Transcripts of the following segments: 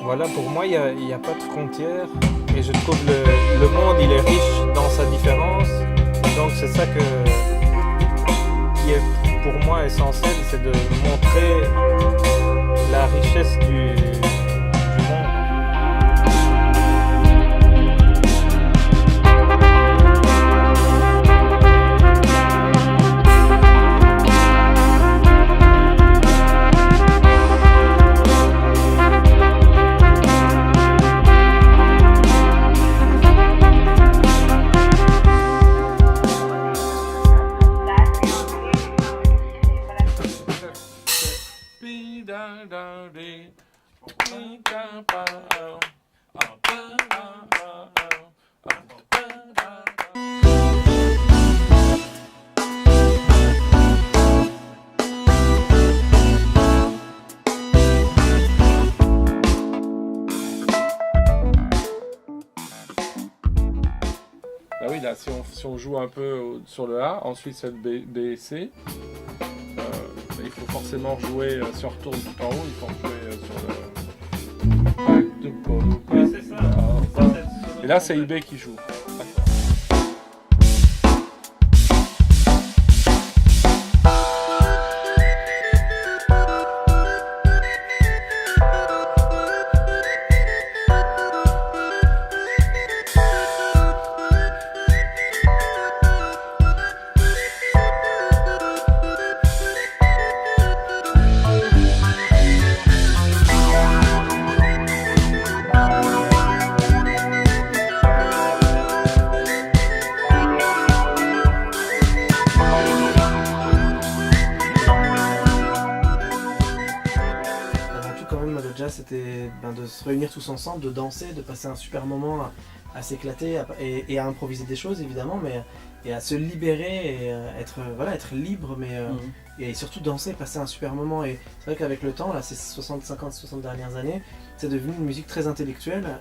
Voilà, pour moi, il n'y a pas de frontières. Et je trouve le monde, il est riche dans sa différence. Donc c'est ça qui est pour moi essentiel, c'est de montrer la richesse du monde. Bah oui, là, si on joue un peu sur le A, ensuite c'est le B et C. Il faut forcément jouer, si on retourne tout en haut, il faut jouer sur le... Oui, c'est ça. Et là, c'est IB qui joue. C'était de se réunir tous ensemble, de danser, de passer un super moment à s'éclater et à improviser des choses évidemment, mais et à se libérer et être libre, mais et surtout danser, passer un super moment. Et c'est vrai qu'avec le temps, là, ces 60 dernières années, c'est devenu une musique très intellectuelle.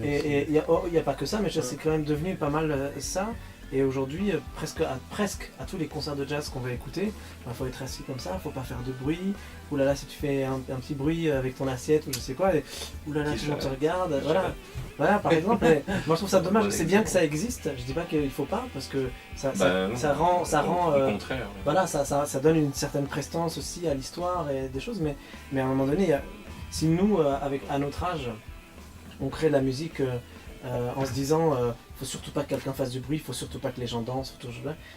Et il n'y a pas que ça, mais c'est quand même devenu pas mal ça. Et aujourd'hui, presque à tous les concerts de jazz qu'on va écouter, il faut être assis comme ça, il ne faut pas faire de bruit. Ouh là là, si tu fais un petit bruit avec ton assiette ou je sais quoi, ouh là là, tout le monde te regarde. Voilà, par exemple. Moi je trouve ça dommage. C'est bien que ça existe. Je dis pas qu'il faut pas, parce que ça rend. Au contraire. Voilà, ça donne une certaine prestance aussi à l'histoire et des choses. Mais à un moment donné, si nous, à notre âge, on crée de la musique en se disant faut surtout pas que quelqu'un fasse du bruit, faut surtout pas que les gens dansent,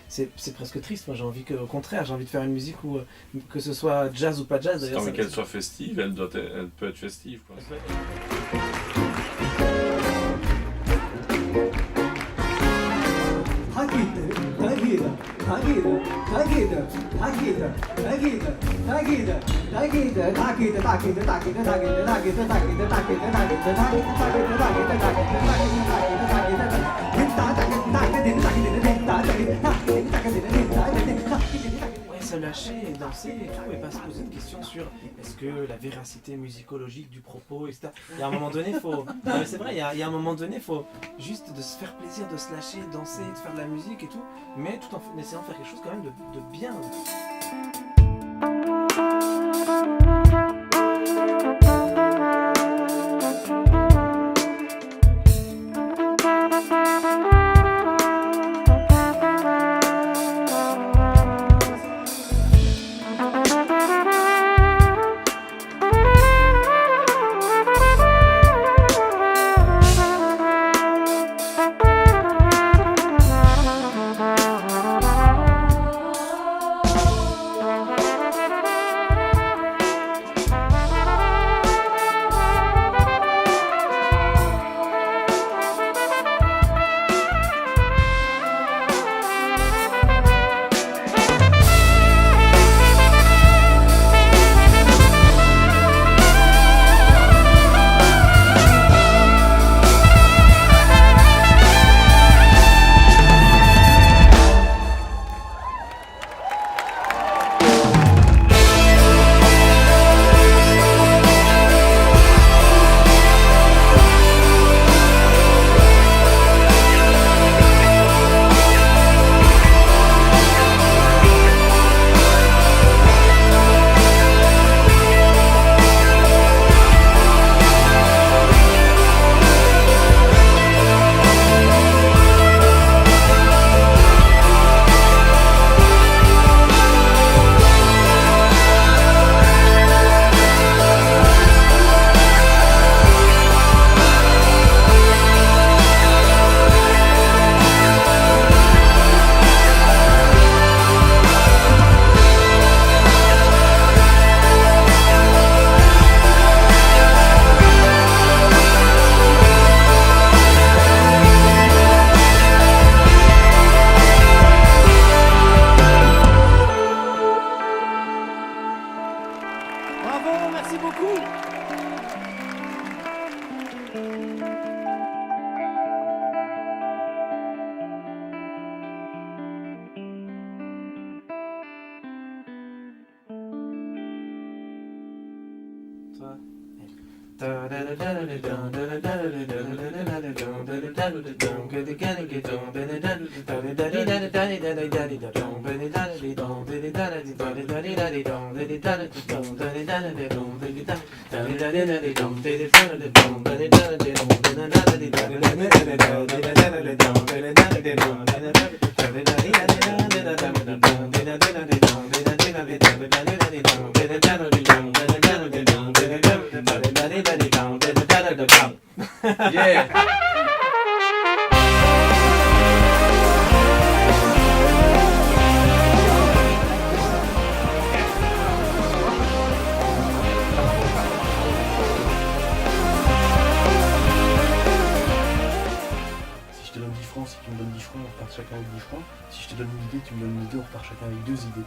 c'est presque triste. Moi j'ai envie au contraire, j'ai envie de faire une musique où que ce soit jazz ou pas jazz. Si t'as envie qu'elle soit festive, elle peut être festive, quoi. Ouais, se lâcher et danser et tout, et pas se poser de questions sur est-ce que la véracité musicologique du propos, etc. Il y a un moment donné, c'est vrai, il y a un moment donné, faut juste de se faire plaisir, de se lâcher, danser, de faire de la musique et tout, mais tout en essayant de faire quelque chose quand même de bien. Yeah. Si je te donne 10 francs, si tu me donnes 10 francs, on repart chacun avec 10 francs. Si je te donne une idée, tu me donnes une idée, on repart chacun avec 2 idées.